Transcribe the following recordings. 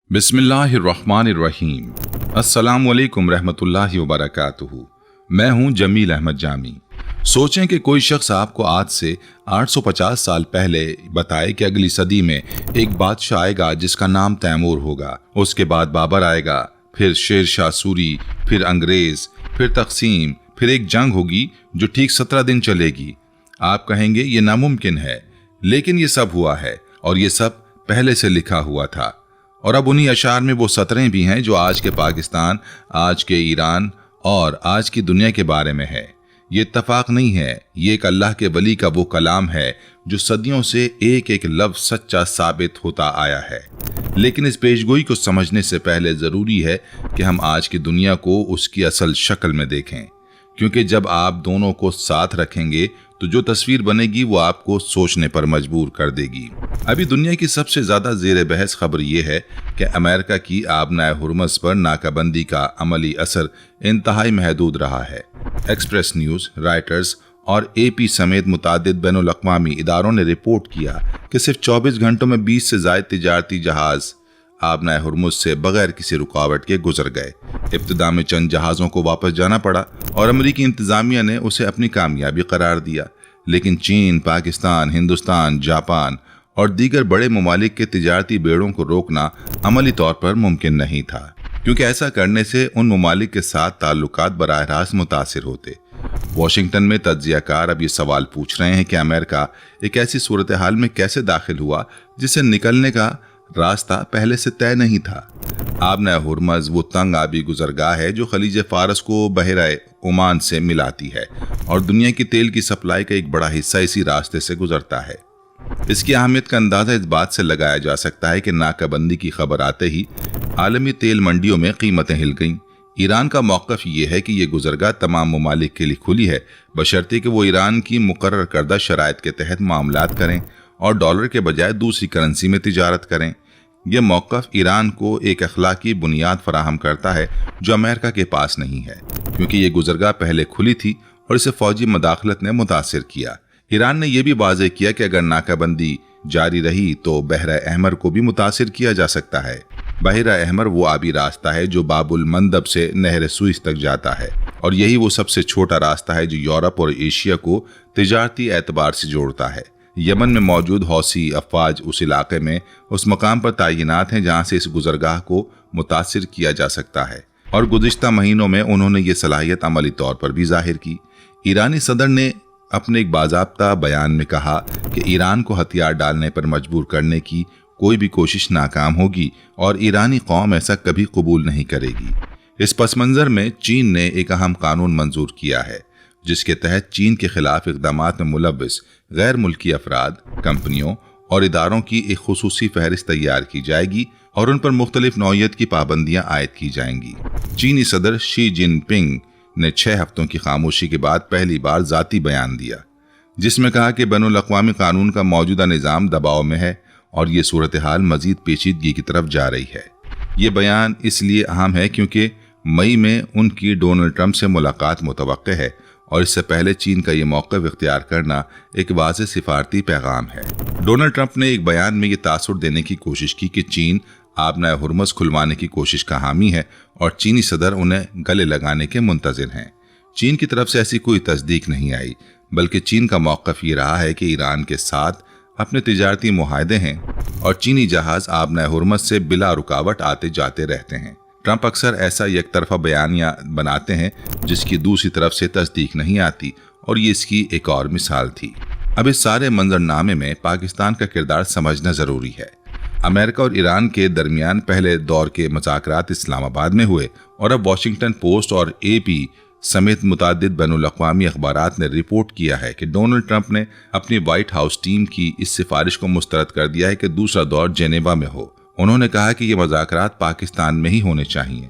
बिस्मिल्लाहिर्रहमानिर्रहीम। अस्सलामुअलैकुम रहमतुल्लाहि वबरकातुहू। मैं हूं जमील अहमद जामी। सोचें कि कोई शख्स आपको आज से 850 साल पहले बताए कि अगली सदी में एक बादशाह आएगा जिसका नाम तैमूर होगा, उसके बाद बाबर आएगा, फिर शेर शाह सूरी, फिर अंग्रेज, फिर तकसीम, फिर एक जंग होगी जो ठीक 17 दिन चलेगी। आप कहेंगे ये नामुमकिन है, लेकिन ये सब हुआ है और ये सब पहले से लिखा हुआ था। और अब उन्हीं अशार में वो सतरें भी हैं जो आज के पाकिस्तान, आज के ईरान और आज की दुनिया के बारे में है। ये इत्तफाक नहीं है, ये एक अल्लाह के वली का वो कलाम है जो सदियों से एक एक लफ्ज सच्चा साबित होता आया है। लेकिन इस पेशगोई को समझने से पहले ज़रूरी है कि हम आज की दुनिया को उसकी असल शक्ल में देखें, क्योंकि जब आप दोनों को साथ रखेंगे तो जो तस्वीर बनेगी वो आपको सोचने पर मजबूर कर देगी। अभी दुनिया की सबसे ज़्यादा ज़ेर बहस खबर ये है कि अमेरिका की आबनाए हुर्मस पर नाकाबंदी का अमली असर इंतहाई महदूद रहा है। एक्सप्रेस न्यूज़, राइटर्स और AP समेत मुतादिद बैनुल-अक़वामी इदारों ने रिपोर्ट किया कि सिर्फ 24 घंटों में 20 से ज़ायद तिजारती जहाज़ आबनाए हुर्मुज़ से बगैर किसी रुकावट के गुजर गए। इब्तिदा में चंद जहाज़ों को वापस जाना पड़ा और अमरीकी इंतज़ामिया ने उसे अपनी कामयाबी करार दिया, लेकिन चीन, पाकिस्तान, हिंदुस्तान, जापान और दीगर बड़े ममालिक के तिजारती बेड़ों को रोकना अमली तौर पर मुमकिन नहीं था, क्योंकि ऐसा करने से उन ममालिक के साथ ताल्लुकात बराह रास्त मुतासिर होते। वाशिंगटन में तज्जियाकार अब ये सवाल पूछ रहे हैं कि अमेरिका एक ऐसी सूरत हाल में कैसे दाखिल हुआ जिससे निकलने का रास्ता पहले से तय नहीं था। आबनाए हुर्मज़ वो तंग आबी गुजरगाह है जो खलीज फारस को बहराए ओमान से मिलाती है और दुनिया की तेल की सप्लाई का एक बड़ा हिस्सा इसी रास्ते से गुजरता है। इसकी अहमियत का अंदाजा इस बात से लगाया जा सकता है कि नाकाबंदी की खबर आते ही आलमी तेल मंडियों में कीमतें हिल गईं। ईरान का मौक़िफ़ ये है कि ये गुजरगाह तमाम ममालिक के लिए खुली है, बशर्ते कि वो ईरान की मुकर्रर करदा शराइत के तहत मामलात करें और डॉलर के बजाय दूसरी करेंसी में तिजारत करें। यह मौक़िफ़ ईरान को एक अखलाकी बुनियाद फराहम करता है जो अमेरिका के पास नहीं है, क्योंकि ये गुजरगाह पहले खुली थी और इसे फ़ौजी मदाखलत ने मुतासिर किया। ईरान ने यह भी वाज़ेह किया कि अगर नाकाबंदी जारी रही तो बहरा अहमर को भी मुतासिर किया जा सकता है। बहरा अहमर वो आबी रास्ता है जो बाबुल मंदब से नहर सुइस तक जाता है और यही वो सबसे छोटा रास्ता है जो यूरोप और एशिया को तिजारती एतबार से जोड़ता है। यमन में मौजूद हौसी अफवाज उस इलाके में उस मकाम पर तैनात हैं जहाँ से इस गुजरगाह को मुतासिर किया जा सकता है और गुज़िश्ता महीनों में उन्होंने ये सलाहियत अमली तौर पर भी जाहिर की। ईरानी सदर ने अपने एक बाज़ाब्ता बयान में कहा कि ईरान को हथियार डालने पर मजबूर करने की कोई भी कोशिश नाकाम होगी और ईरानी कौम ऐसा कभी कबूल नहीं करेगी। इस पस मंज़र में चीन ने एक अहम कानून मंजूर किया है जिसके तहत चीन के खिलाफ इक़दामात में मुलव्विस गैर मुल्की अफराद, कंपनियों और इदारों की एक खुसूसी फहरिस्त तैयार की जाएगी और उन पर मुख्तलिफ नौइयत की पाबंदियां आयद की जाएंगी। चीनी सदर शी जिनपिंग ने 6 हफ्तों की खामोशी के बाद पहली बार ज़ाती बयान दिया, जिसमें कहा कि बैनुल-अक़वामी कानून का मौजूदा निज़ाम दबाव में है और ये सूरत हाल मज़ीद पेचीदगी की तरफ जा रही है। ये बयान इसलिए अहम है क्योंकि मई में उनकी डोनाल्ड ट्रंप से मुलाकात मुतवक्के है और इससे पहले चीन का ये मौक़िफ़ इख्तियार करना एक वाज़ेह सिफारती पैगाम है। डोनाल्ड ट्रंप ने एक बयान में ये तासुर देने की कोशिश की कि चीन आबनाए हुर्मज़ खुलवाने की कोशिश का हामी है और चीनी सदर उन्हें गले लगाने के मुंतज़िर हैं। चीन की तरफ से ऐसी कोई तस्दीक नहीं आई, बल्कि चीन का मौक़िफ़ ये रहा है कि ईरान के साथ अपने तिजारती मुआहदे हैं और चीनी जहाज़ आबनाए हुर्मज़ से बिला रुकावट आते जाते रहते हैं। ट्रंप अक्सर ऐसा एक तरफा बयानिया बनाते हैं जिसकी दूसरी तरफ से तस्दीक नहीं आती और ये इसकी एक और मिसाल थी। अब इस सारे मंजरनामे में पाकिस्तान का किरदार समझना ज़रूरी है। अमेरिका और ईरान के दरमियान पहले दौर के मज़ाकरात इस्लामाबाद में हुए और अब वाशिंगटन पोस्ट और AP समेत मुतादिद बैनुल-अक़वामी अखबारात ने रिपोर्ट किया है कि डोनाल्ड ट्रंप ने अपनी व्हाइट हाउस टीम की इस सिफारिश को मुस्तरद कर दिया है कि दूसरा दौर जेनेवा में हो। उन्होंने कहा कि ये मज़ाकरात पाकिस्तान में ही होने चाहिए।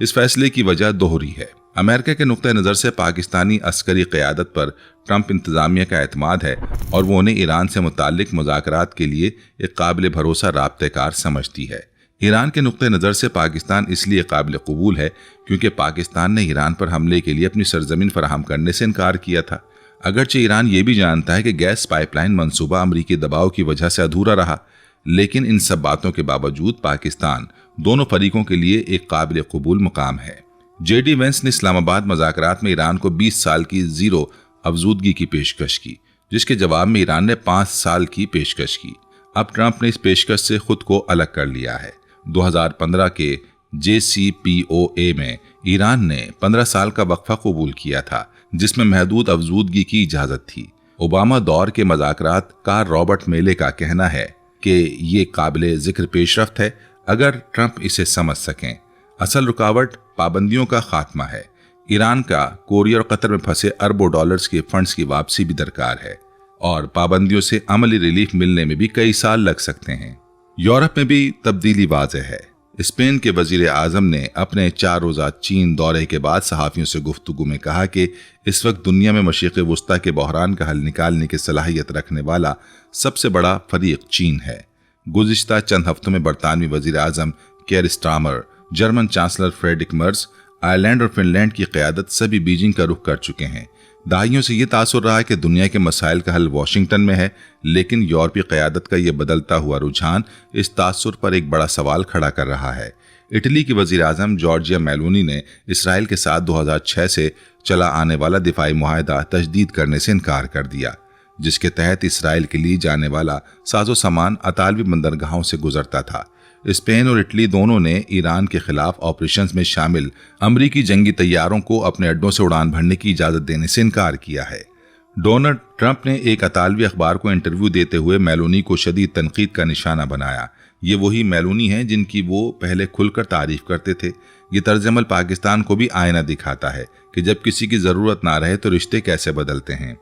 इस फैसले की वजह दोहरी है। अमेरिका के नुक्ते नज़र से पाकिस्तानी अस्करी क़यादत पर ट्रंप इंतज़ामिया का एतमाद है और वो उन्हें ईरान से मुताल्लिक मुज़ाकरात के लिए एक काबिल भरोसा राब्तेकार समझती है। ईरान के नुक्ते नज़र से पाकिस्तान इसलिए काबिल कबूल है क्योंकि पाकिस्तान ने ईरान पर हमले के लिए अपनी सरजमीन फराहम करने से इनकार किया था। अगरचे ईरान ये भी जानता है कि गैस पाइपलाइन मंसूबा अमरीकी दबाव की वजह से अधूरा रहा, लेकिन इन सब बातों के बावजूद पाकिस्तान दोनों फरीकों के लिए एक काबिल कबूल मुकाम है। जेडी वेंस ने इस्लामाबाद मुज़ाकरात में ईरान को 20 साल की जीरो अफजूदगी की पेशकश की, जिसके जवाब में ईरान ने 5 साल की पेशकश की। अब ट्रंप ने इस पेशकश से खुद को अलग कर लिया है। 2015 के JCPOA में ईरान ने 15 साल का वक्फा कबूल किया था, जिसमें महदूद अफजूदगी की इजाजत थी। ओबामा दौर के मुज़ाकरात कार रॉबर्ट मेले का कहना है कि ये काबिले जिक्र पेशरफ्त है अगर ट्रंप इसे समझ सकें। असल रुकावट पाबंदियों का खात्मा है। ईरान का कोरिया और कतर में फंसे अरबों डॉलर्स के फंड्स की वापसी भी दरकार है और पाबंदियों से अमली रिलीफ मिलने में भी कई साल लग सकते हैं। यूरोप में भी तब्दीली वाज़ेह है। स्पेन के वजीर आजम ने अपने 4 रोज़ा चीन दौरे के बाद सहाफ़ियों से गुफ्तगू में कहा कि इस वक्त दुनिया में मशरिक़ वुस्ता के बहरान का हल निकालने की सलाहियत रखने वाला सबसे बड़ा फरीक चीन है। गुज़िश्ता चंद हफ्तों में बरतानवी वजीर आजम Keir Starmer, German chancellor Friedrich Merz, Ireland और फिनलैंड की क़यादत सभी बीजिंग का रुख कर चुके हैं। दहाइयों से ये तासुर रहा है कि दुनिया के मसाइल का हल वाशिंगटन में है, लेकिन यूरोपीय क़यादत का ये बदलता हुआ रुझान इस तासुर पर एक बड़ा सवाल खड़ा कर रहा है। इटली की वज़ीर आज़म जॉर्जिया मेलोनी ने इसराइल के साथ 2006 से चला आने वाला दिफाई मुआहदा तजदीद करने से इनकार कर दिया, जिसके तहत इसराइल के लिए जाने वाला साजो सामान अतालवी बंदरगाहों से गुजरता था। स्पेन और इटली दोनों ने ईरान के खिलाफ ऑपरेशंस में शामिल अमरीकी जंगी तैयारों को अपने अड्डों से उड़ान भरने की इजाज़त देने से इनकार किया है। डोनाल्ड ट्रंप ने एक अतालवी अखबार को इंटरव्यू देते हुए मेलोनी को शदीद तनकीद का निशाना बनाया। ये वही मेलोनी हैं जिनकी वो पहले खुलकर तारीफ करते थे। ये तर्जमल पाकिस्तान को भी आईना दिखाता है कि जब किसी की ज़रूरत ना रहे तो रिश्ते कैसे बदलते हैं।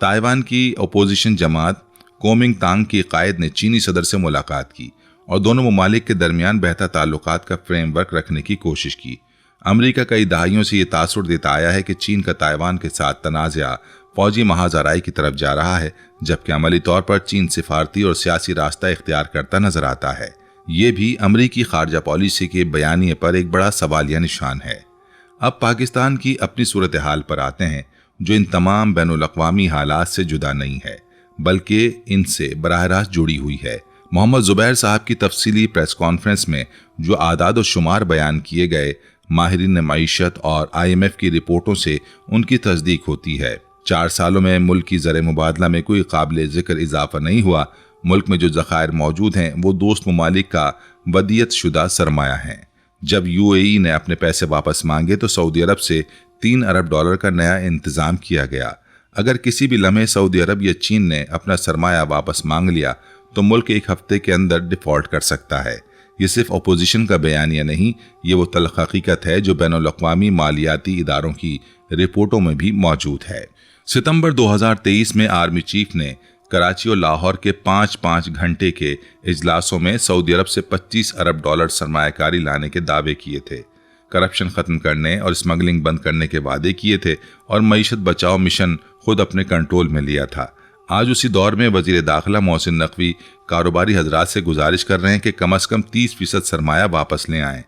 ताइवान की अपोजिशन जमात कोमिंगतांग की कायद ने चीनी सदर से मुलाकात की और दोनों ममालिक के दरमियान बेहतर ताल्लुकात का फ्रेमवर्क रखने की कोशिश की। अमेरिका कई दहाइयों से ये तासुर देता आया है कि चीन का ताइवान के साथ तनाज़ा फौजी महाजराई की तरफ जा रहा है, जबकि अमली तौर पर चीन सिफारती और सियासी रास्ता इख्तियार करता नजर आता है। ये भी अमरीकी खारजा पॉलिसी के बयानिए पर एक बड़ा सवालिया निशान है। अब पाकिस्तान की अपनी सूरत हाल पर आते हैं, जो इन तमाम बैनुल-अक़वामी हालात से जुदा नहीं है, बल्कि इनसे बराह रास्त जुड़ी हुई है। मोहम्मद ज़ुबैर साहब की तफसीली प्रेस कॉन्फ्रेंस में जो आदाद और शुमार बयान किए गए, माहिरीन मईशत और IMF की रिपोर्टों से उनकी तस्दीक होती है। 4 सालों में मुल्क की ज़र मुबादला में कोई काबिल ज़िक्र इजाफा नहीं हुआ। मुल्क में जो ज़खायर मौजूद हैं वो दोस्त ममालिक का वदियत शुदा सरमाया है। जब UAE ने अपने पैसे वापस मांगे तो सऊदी अरब से 3 अरब डॉलर का नया इंतज़ाम किया गया। अगर किसी भी लम्हे सऊदी अरब या चीन ने अपना सरमाया वापस मांग लिया तो मुल्क 1 हफ्ते के अंदर डिफ़ॉल्ट कर सकता है। ये सिर्फ अपोजिशन का बयानिया नहीं, ये वो तल्ख़ हकीकत है जो बैनुल-अक़वामी मालियाती इदारों की रिपोर्टों में भी मौजूद है। सितंबर 2023 में आर्मी चीफ ने कराची और लाहौर के 5-5 घंटे के इजलासों में सऊदी अरब से 25 अरब डॉलर सरमायाकारी लाने के दावे किए थे, करप्शन ख़त्म करने और स्मगलिंग बंद करने के वादे किए थे और मईशत बचाओ मिशन खुद अपने कंट्रोल में लिया था। आज उसी दौर में वज़ीर दाखिला मोहसिन नकवी कारोबारी हजरात से गुजारिश कर रहे हैं कि कम से कम 30% सरमाया वापस ले आएं,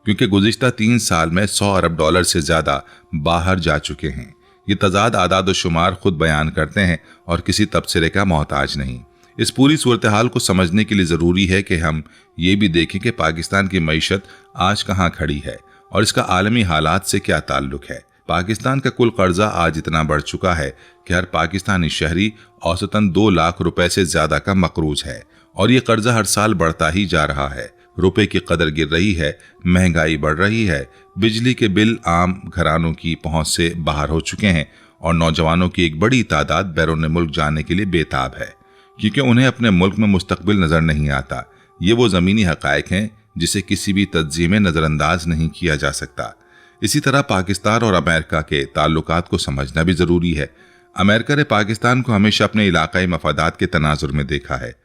क्योंकि गुज़िश्ता 3 साल में 100 अरब डॉलर से ज़्यादा बाहर जा चुके हैं। ये तजाद आदाद और शुमार खुद बयान करते हैं और किसी तबसरे का मोहताज नहीं। इस पूरी सूरत हाल को समझने के लिए ज़रूरी है कि हम ये भी देखें कि पाकिस्तान की मईशत आज कहाँ खड़ी है और इसका आलमी हालात से क्या ताल्लुक़ है। पाकिस्तान का कुल कर्जा आज इतना बढ़ चुका है कि हर पाकिस्तानी शहरी औसतन 2 लाख रुपए से ज़्यादा का मकरूज है और ये कर्जा हर साल बढ़ता ही जा रहा है। रुपए की कदर गिर रही है, महंगाई बढ़ रही है, बिजली के बिल आम घरानों की पहुंच से बाहर हो चुके हैं और नौजवानों की एक बड़ी तादाद बैरून मुल्क जाने के लिए बेताब है, क्योंकि उन्हें अपने मुल्क में मुस्तकबिल नज़र नहीं आता। ये वो ज़मीनी हक़ाइक़ हैं जिसे किसी भी तज्ज़िये में नज़रअंदाज नहीं किया जा सकता। इसी तरह पाकिस्तान और अमेरिका के ताल्लुकात को समझना भी ज़रूरी है। अमेरिका ने पाकिस्तान को हमेशा अपने इलाक़ाई मफादात के तनाजुर में देखा है।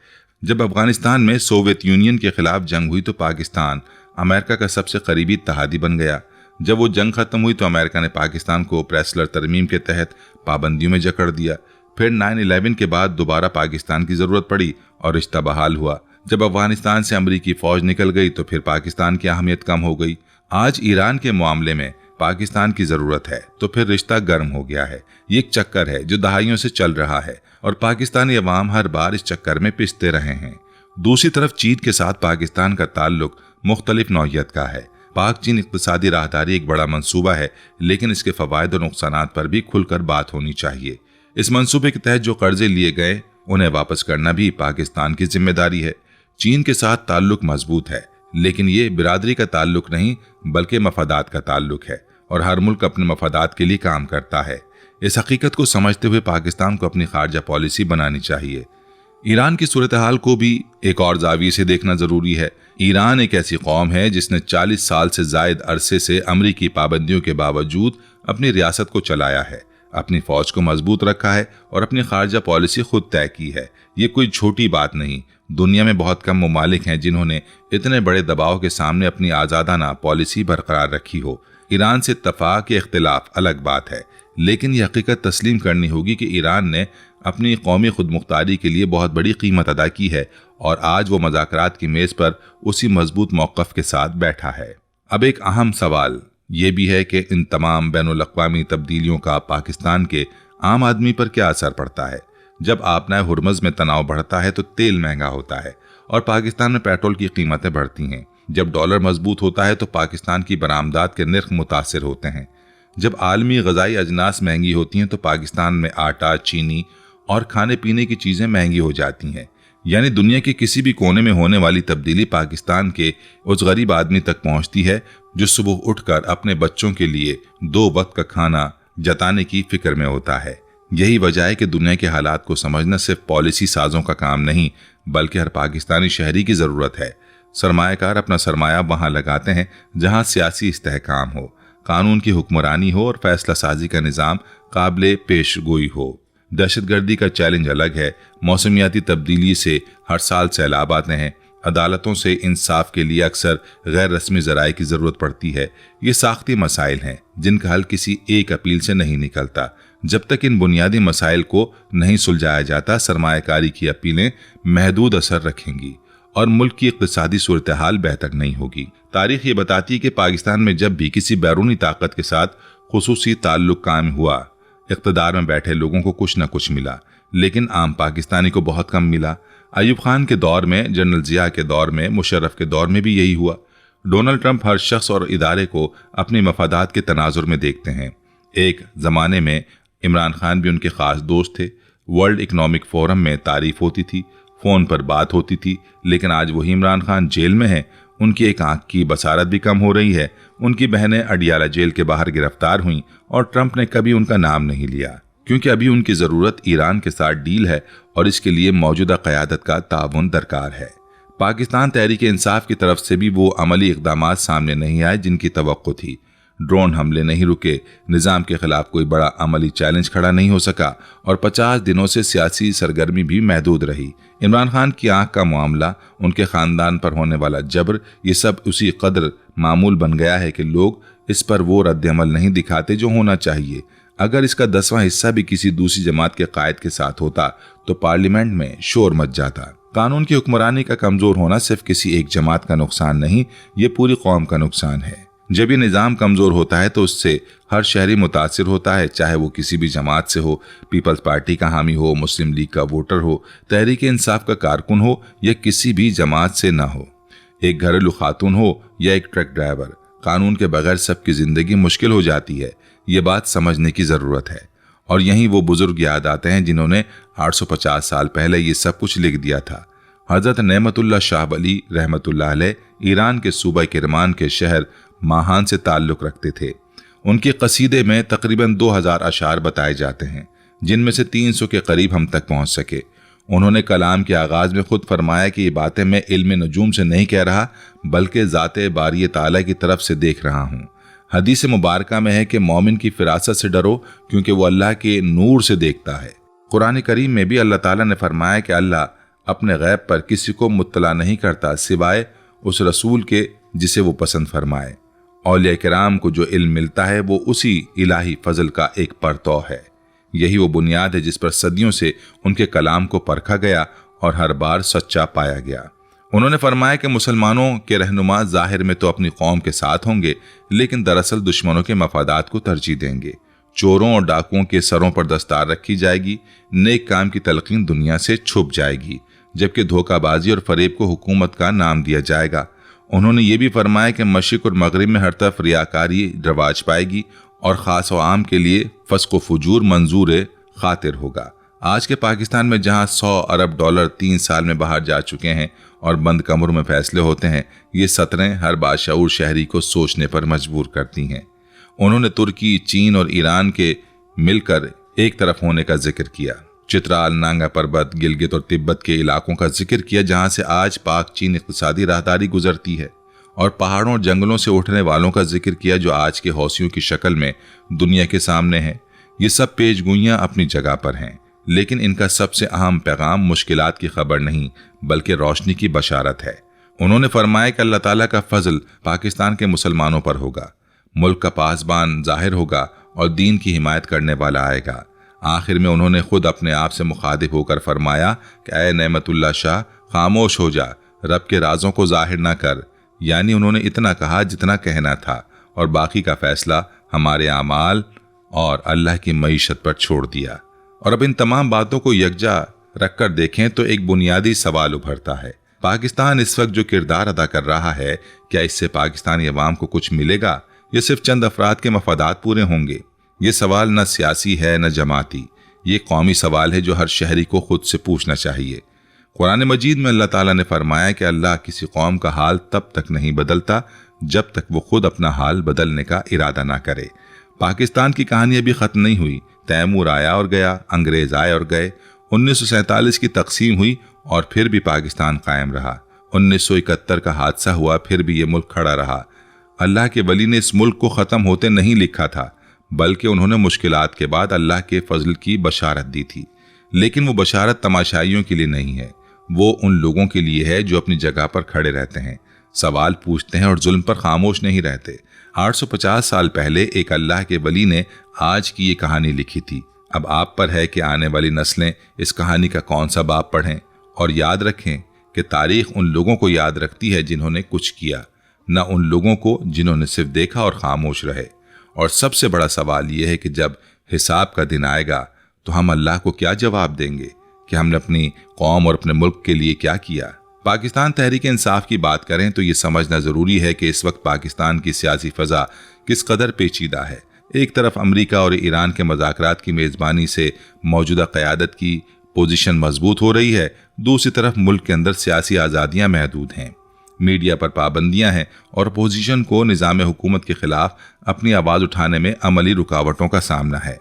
जब अफगानिस्तान में सोवियत यूनियन के खिलाफ जंग हुई तो पाकिस्तान अमेरिका का सबसे करीबी इत्तेहादी बन गया। जब वो जंग खत्म हुई तो अमेरिका ने पाकिस्तान को प्रेसलर तरमीम के तहत पाबंदियों में जकड़ दिया। फिर 9/11 के बाद दोबारा पाकिस्तान की ज़रूरत पड़ी और रिश्ता बहाल हुआ। जब अफगानिस्तान से अमरीकी फ़ौज निकल गई तो फिर पाकिस्तान की अहमियत कम हो गई। आज ईरान के मामले में पाकिस्तान की ज़रूरत है तो फिर रिश्ता गर्म हो गया है। ये एक चक्कर है जो दहाइयों से चल रहा है और पाकिस्तानी अवाम हर बार इस चक्कर में पिसते रहे हैं। दूसरी तरफ चीन के साथ पाकिस्तान का ताल्लुक मुख्तलिफ नौइयत का है। पाक चीन इक़्तिसादी राहदारी एक बड़ा मंसूबा है, लेकिन इसके फ़वाइद और नुकसानात पर भी खुलकर बात होनी चाहिए। इस मंसूबे के तहत जो कर्जे लिए गए उन्हें वापस करना भी पाकिस्तान की जिम्मेदारी है। चीन के साथ ताल्लुक मजबूत है, लेकिन ये बिरादरी का ताल्लुक नहीं बल्कि मफादात का ताल्लुक है और हर मुल्क अपने मफादात के लिए काम करता है। इस हकीकत को समझते हुए पाकिस्तान को अपनी खारजा पॉलिसी बनानी चाहिए। ईरान की सूरत हाल को भी एक और जाविये से देखना जरूरी है। ईरान एक ऐसी कौम है जिसने 40 साल से जायद अरसे से अमरीकी पाबंदियों के बावजूद अपनी रियासत को चलाया है, अपनी फौज को मजबूत रखा है और अपनी खारजा पॉलिसी खुद तय की है। ये कोई छोटी बात नहीं। दुनिया में बहुत कम ममालिक हैं जिन्होंने इतने बड़े दबाव के सामने अपनी आज़ादाना पॉलिसी बरकरार रखी हो। ईरान से इत्तफाक या इख्तिलाफ अलग बात है, लेकिन यह हकीकत तस्लीम करनी होगी कि ईरान ने अपनी कौमी खुदमुख्तारी के लिए बहुत बड़ी कीमत अदा की है और आज वो मज़ाकरात की मेज़ पर उसी मजबूत मौक़िफ़ के साथ बैठा है। अब एक अहम सवाल ये भी है कि इन तमाम बैनुल-अक़वामी तब्दीलियों का पाकिस्तान के आम आदमी पर क्या असर पड़ता है। जब आपनाए हुर्मुज़ में तनाव बढ़ता है तो तेल महंगा होता है और पाकिस्तान में पेट्रोल की कीमतें बढ़ती हैं। जब डॉलर मजबूत होता है तो पाकिस्तान की बरामदात के निर्ख मुतासिर होते हैं। जब आलमी ग़ज़ाई अजनास महंगी होती हैं तो पाकिस्तान में आटा, चीनी और खाने पीने की चीज़ें महंगी हो जाती हैं। यानी दुनिया के किसी भी कोने में होने वाली तब्दीली पाकिस्तान के उस गरीब आदमी तक पहुंचती है जो सुबह उठकर अपने बच्चों के लिए 2 वक्त का खाना जताने की फिक्र में होता है। यही वजह है कि दुनिया के हालात को समझना सिर्फ पॉलिसी साजों का काम नहीं बल्कि हर पाकिस्तानी शहरी की ज़रूरत है। सरमायाकार अपना सरमाया वहाँ लगाते हैं जहाँ सियासी इस्तेहकाम हो, कानून की हुक्मरानी हो और फैसला साजी का निज़ाम काबिल पेशगोई हो। दहशतगर्दी का चैलेंज अलग है। मौसमियाती तब्दीली से हर साल सैलाब आते हैं। अदालतों से इंसाफ के लिए अक्सर गैर रस्मी ज़राए की ज़रूरत पड़ती है। ये साख्ती मसाइल हैं जिनका हल किसी एक अपील से नहीं निकलता। जब तक इन बुनियादी मसाइल को नहीं सुलझाया जाता, सरमायाकारी की अपीलें महदूद असर रखेंगी और मुल्क की इक़्तिसादी सूरत हाल बेहतर नहीं होगी। तारीख ये बताती है कि पाकिस्तान में जब भी किसी बैरूनी ताकत के साथ खुसूसी ताल्लुक कायम हुआ, इक़्तिदार में बैठे लोगों को कुछ न कुछ मिला, लेकिन आम पाकिस्तानी को बहुत कम मिला। अयूब खान के दौर में, जनरल ज़िया के दौर में, मुशर्रफ के दौर में भी यही हुआ। डोनाल्ड ट्रंप हर शख्स और इदारे को अपनी मफादात के तनाजुर में देखते हैं। एक ज़माने में इमरान खान भी उनके ख़ास दोस्त थे। वर्ल्ड इकनॉमिक फोरम में तारीफ होती थी, फ़ोन पर बात होती थी, लेकिन आज वही इमरान खान जेल में है। उनकी एक आंख की बसारत भी कम हो रही है। उनकी बहनें अडियाला जेल के बाहर गिरफ्तार हुईं और ट्रंप ने कभी उनका नाम नहीं लिया, क्योंकि अभी उनकी ज़रूरत ईरान के साथ डील है और इसके लिए मौजूदा क़यादत का ताउन दरकार है। पाकिस्तान तहरीक इंसाफ की तरफ से भी वो अमली इक़दामात सामने नहीं आए जिनकी तवक्को थी। ड्रोन हमले नहीं रुके, निज़ाम के खिलाफ कोई बड़ा अमली चैलेंज खड़ा नहीं हो सका और 50 दिनों से सियासी सरगर्मी भी महदूद रही। इमरान खान की आंख का मामला, उनके ख़ानदान पर होने वाला जबर, ये सब उसी कदर मामूल बन गया है कि लोग इस पर वो रद्द-ए-अमल नहीं दिखाते जो होना चाहिए। अगर इसका 10वां हिस्सा भी किसी दूसरी जमात के कायद के साथ होता तो पार्लियामेंट में शोर मच जाता। कानून की हुक्मरानी का कमज़ोर होना सिर्फ किसी एक जमात का नुकसान नहीं, ये पूरी कौम का नुकसान है। जब ये निज़ाम कमज़ोर होता है तो उससे हर शहरी मुतासिर होता है, चाहे वो किसी भी जमात से हो, पीपल्स पार्टी का हामी हो, मुस्लिम लीग का वोटर हो, तहरीक इंसाफ का कारकुन हो या किसी भी जमात से ना हो, एक घरेलू खातून हो या एक ट्रक ड्राइवर। कानून के बगैर सबकी ज़िंदगी मुश्किल हो जाती है। ये बात समझने की ज़रूरत है और यहीं वो बुज़ुर्ग याद आते हैं जिन्होंने 850 साल पहले ये सब कुछ लिख दिया था। हज़रत नेमतुल्लाह शाह वली रहमतुल्लाह अलैह ईरान के सूबा किरमान के शहर माहान से ताल्लुक़ रखते थे। उनके कसीदे में तकरीबन 2000 अशार बताए जाते हैं, जिनमें से 300 के करीब हम तक पहुँच सके। उन्होंने कलाम के आगाज़ में खुद फरमाया कि ये बातें मैं इल्म नजूम से नहीं कह रहा बल्कि ज़ाते बारी ताला की तरफ से देख रहा हूँ। हदीस मुबारका में है कि मोमिन की फिरासत से डरो क्योंकि वो अल्लाह के नूर से देखता है। कुरान करीम में भी अल्लाह ताला ने फरमाया कि अल्लाह अपने गैब पर किसी को मुत्तला नहीं करता सिवाय उस रसूल के जिसे वो पसंद फरमाए। औलिया किराम को जो इल्म मिलता है वो उसी इलाही फजल का एक परतौ है। यही वो बुनियाद है जिस पर सदियों से उनके कलाम को परखा गया और हर बार सच्चा पाया गया। उन्होंने फरमाया कि मुसलमानों के रहनुमा ज़ाहिर में तो अपनी कौम के साथ होंगे, लेकिन दरअसल दुश्मनों के मफादात को तरजीह देंगे। चोरों और डाकुओं के सरों पर दस्तार रखी जाएगी, नेक काम की तलकीन दुनिया से छुप जाएगी, जबकि धोखाबाजी और फरेब को हुकूमत का नाम दिया जाएगा। उन्होंने ये भी फरमाया कि मशरिक और मगरिब में हर तरफ रियाकारी रवाज पाएगी और ख़ास व आम के लिए फस्क व फुजूर मंजूर खातिर होगा। आज के पाकिस्तान में जहां 100 अरब डॉलर 3 साल में बाहर जा चुके हैं और बंद कमरों में फैसले होते हैं, ये सतरें हर बाशऊर शहरी को सोचने पर मजबूर करती हैं। उन्होंने तुर्की, चीन और ईरान के मिलकर एक तरफ होने का जिक्र किया। चित्राल, नांगा पर्वत, गिलगित और तिब्बत के इलाकों का जिक्र किया जहां से आज पाक चीन इक़्तिसादी राहदारी गुजरती है, और पहाड़ों और जंगलों से उठने वालों का जिक्र किया जो आज के हौसियों की शक्ल में दुनिया के सामने हैं। ये सब पेशगोइयां अपनी जगह पर हैं, लेकिन इनका सबसे अहम पैगाम मुश्किलात की खबर नहीं बल्कि रोशनी की बशारत है। उन्होंने फरमाया कि अल्लाह ताला का फजल पाकिस्तान के मुसलमानों पर होगा, मुल्क का पासबान जाहिर होगा और दीन की हिमायत करने वाला आएगा। आखिर में उन्होंने खुद अपने आप से मुखातिब होकर फरमाया कि ऐ नेमतुल्लाह शाह, खामोश हो जा, रब के राजों को जाहिर ना कर। यानी उन्होंने इतना कहा जितना कहना था और बाकी का फैसला हमारे आमाल और अल्लाह की मईशत पर छोड़ दिया। और अब इन तमाम बातों को यकजा रखकर देखें तो एक बुनियादी सवाल उभरता है, पाकिस्तान इस वक्त जो किरदार अदा कर रहा है, क्या इससे पाकिस्तानी अवाम को कुछ मिलेगा या सिर्फ चंद अफराद के मफादात पूरे होंगे? ये सवाल न सियासी है न जमाती, ये कौमी सवाल है जो हर शहरी को खुद से पूछना चाहिए। कुरान मजीद में अल्लाह ताला ने फरमाया कि अल्लाह किसी कौम का हाल तब तक नहीं बदलता जब तक वो खुद अपना हाल बदलने का इरादा ना करे। पाकिस्तान की कहानी अभी ख़त्म नहीं हुई। तैमूर आया और गया, अंग्रेज आए और गए, 1947 की तकसीम हुई और फिर भी पाकिस्तान कायम रहा। 1971 का हादसा हुआ, फिर भी ये मुल्क खड़ा रहा। अल्लाह के वली ने इस मुल्क को ख़त्म होते नहीं लिखा था, बल्कि उन्होंने मुश्किलात के बाद अल्लाह के फजल की बशारत दी थी। लेकिन वो बशारत तमाशाइयों के लिए नहीं है, वो उन लोगों के लिए है जो अपनी जगह पर खड़े रहते हैं, सवाल पूछते हैं और जुल्म पर खामोश नहीं रहते। 850 साल पहले एक अल्लाह के वली ने आज की ये कहानी लिखी थी। अब आप पर है कि आने वाली नस्लें इस कहानी का कौन सा बाब पढ़ें और याद रखें कि तारीख उन लोगों को याद रखती है जिन्होंने कुछ किया, न उन लोगों को जिन्होंने सिर्फ देखा और खामोश रहे। और सबसे बड़ा सवाल यह है कि जब हिसाब का दिन आएगा तो हम अल्लाह को क्या जवाब देंगे कि हमने अपनी कौम और अपने मुल्क के लिए क्या किया। पाकिस्तान तहरीक इंसाफ की बात करें तो ये समझना ज़रूरी है कि इस वक्त पाकिस्तान की सियासी फ़ज़ा किस कदर पेचीदा है। एक तरफ अमेरिका और ईरान के मुज़ाकरात की मेज़बानी से मौजूदा क़यादत की पोजीशन मजबूत हो रही है, दूसरी तरफ मुल्क के अंदर सियासी आज़ादियाँ महदूद हैं, मीडिया पर पाबंदियां हैं और अपोजिशन को निज़ाम हुकूमत के खिलाफ अपनी आवाज़ उठाने में अमली रुकावटों का सामना है।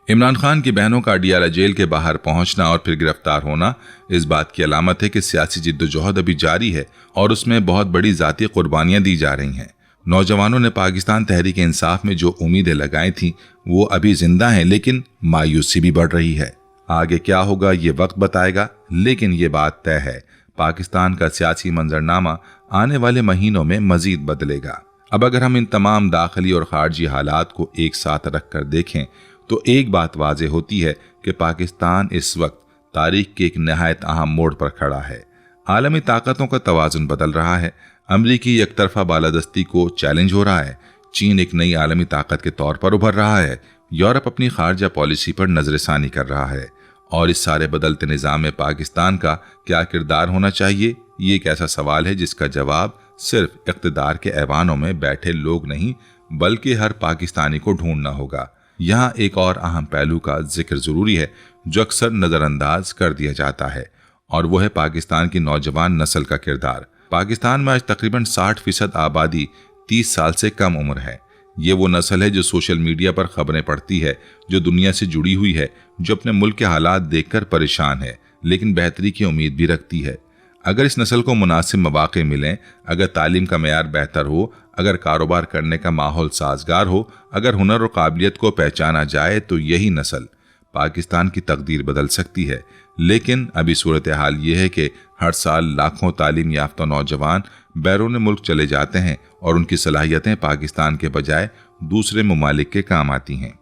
इमरान खान की बहनों का अडियाला जेल के बाहर पहुंचना और फिर गिरफ्तार होना इस बात की अलामत है कि सियासी जिद्दोजहद अभी जारी है और उसमें बहुत बड़ी ज़ाती कुर्बानियां दी जा रही हैं। नौजवानों ने पाकिस्तान तहरीक इंसाफ में जो उम्मीदें लगाई थीं वो अभी जिंदा हैं, लेकिन मायूसी भी बढ़ रही है। आगे क्या होगा ये वक्त बताएगा, लेकिन ये बात तय है, पाकिस्तान का सियासी मंजरनामा आने वाले महीनों में मजीद बदलेगा। अब अगर हम इन तमाम दाखिली और खारजी हालात को एक साथ रख कर देखें तो एक बात वाज़ेह होती है कि पाकिस्तान इस वक्त तारीख के एक नहायत अहम मोड़ पर खड़ा है। आलमी ताकतों का तवाज़ुन बदल रहा है। अमरीकी एकतरफा बालादस्ती को चैलेंज हो रहा है। चीन एक नई आलमी ताकत के तौर पर उभर रहा है। यूरोप अपनी खारजा पॉलिसी पर नजरसानी कर रहा है। और इस सारे बदलते निज़ाम में पाकिस्तान का क्या किरदार होना चाहिए, ये एक ऐसा सवाल है जिसका जवाब सिर्फ इक़्तिदार के ऐवानों में बैठे लोग नहीं बल्कि हर पाकिस्तानी को ढूंढना होगा। यहाँ एक और अहम पहलू का जिक्र ज़रूरी है जो अक्सर नज़रअंदाज कर दिया जाता है, और वो है पाकिस्तान की नौजवान नस्ल का किरदार। पाकिस्तान में आज तकरीबन 60% आबादी 30 साल से कम उम्र है। ये वो नस्ल है जो सोशल मीडिया पर खबरें पढ़ती है, जो दुनिया से जुड़ी हुई है, जो अपने मुल्क के हालात देखकर परेशान है लेकिन बेहतरी की उम्मीद भी रखती है। अगर इस नस्ल को मुनासिब मौक़े मिलें, अगर तालीम का मेयार बेहतर हो, अगर कारोबार करने का माहौल साजगार हो, अगर हुनर और काबिलियत को पहचाना जाए तो यही नस्ल पाकिस्तान की तकदीर बदल सकती है। लेकिन अभी सूरत हाल ये है कि हर साल लाखों तालीम याफ्ता नौजवान बैरून मुल्क चले जाते हैं और उनकी सलाहियतें पाकिस्तान के बजाय दूसरे ममालिक के काम आती हैं।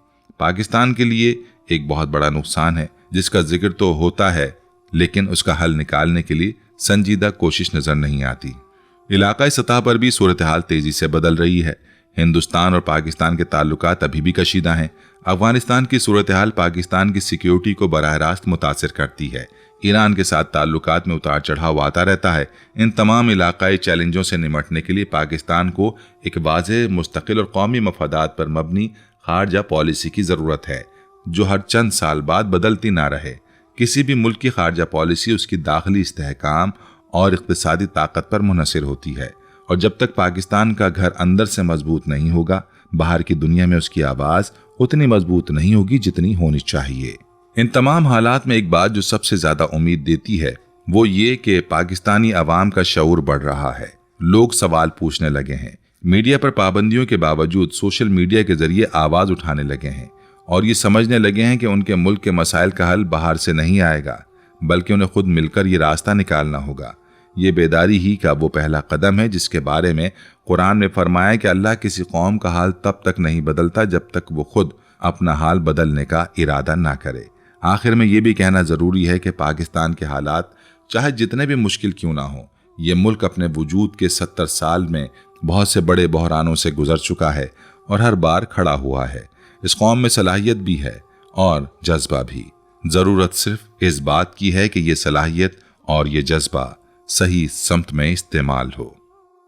पाकिस्तान के लिए एक बहुत बड़ा नुकसान है जिसका जिक्र तो होता है, लेकिन उसका हल निकालने के लिए संजीदा कोशिश नजर नहीं आती। इलाकाई सतह पर भी सूरत हाल तेजी से बदल रही है। हिंदुस्तान और पाकिस्तान के ताल्लुकात अभी भी कशीदा हैं। अफगानिस्तान की सूरत हाल पाकिस्तान की सिक्योरिटी को बराह रास्त मुतासिर करती है। ईरान के साथ ताल्लुकात में उतार चढ़ाव आता रहता है। इन तमाम इलाकाई चैलेंजों से निमटने के लिए पाकिस्तान को एक वाज़ेह, मुस्तकिल और कौमी मफादात पर मबनी खारजा पॉलिसी की ज़रूरत है, जो हर चंद साल बाद बदलती ना रहे। किसी भी मुल्क की खारजा पॉलिसी उसकी दाखिली इस्तेहकाम और इक़्तिसादी ताकत पर मुनहसिर होती है, और जब तक पाकिस्तान का घर अंदर से मजबूत नहीं होगा, बाहर की दुनिया में उसकी आवाज़ उतनी मजबूत नहीं होगी जितनी होनी चाहिए। इन तमाम हालात में एक बात जो सबसे ज़्यादा उम्मीद देती है वो ये कि पाकिस्तानी अवाम का शऊर बढ़ रहा है। लोग सवाल पूछने लगे हैं, मीडिया पर पाबंदियों के बावजूद सोशल मीडिया के जरिए आवाज़ उठाने लगे हैं, और ये समझने लगे हैं कि उनके मुल्क के मसाइल का हल बाहर से नहीं आएगा, बल्कि उन्हें खुद मिलकर ये रास्ता निकालना होगा। ये बेदारी ही का वो पहला कदम है जिसके बारे में कुरान में फरमाया कि अल्लाह किसी कौम का हाल तब तक नहीं बदलता जब तक वो खुद अपना हाल बदलने का इरादा ना करे। आखिर में ये भी कहना ज़रूरी है कि पाकिस्तान के हालात चाहे जितने भी मुश्किल क्यों ना हो, ये मुल्क अपने वजूद के 70 साल में बहुत से बड़े बहरानों से गुजर चुका है और हर बार खड़ा हुआ है। इस कौम में सलाहियत भी है और जज्बा भी। ज़रूरत सिर्फ इस बात की है कि ये सलाहियत और ये जज्बा सही समत में इस्तेमाल हो।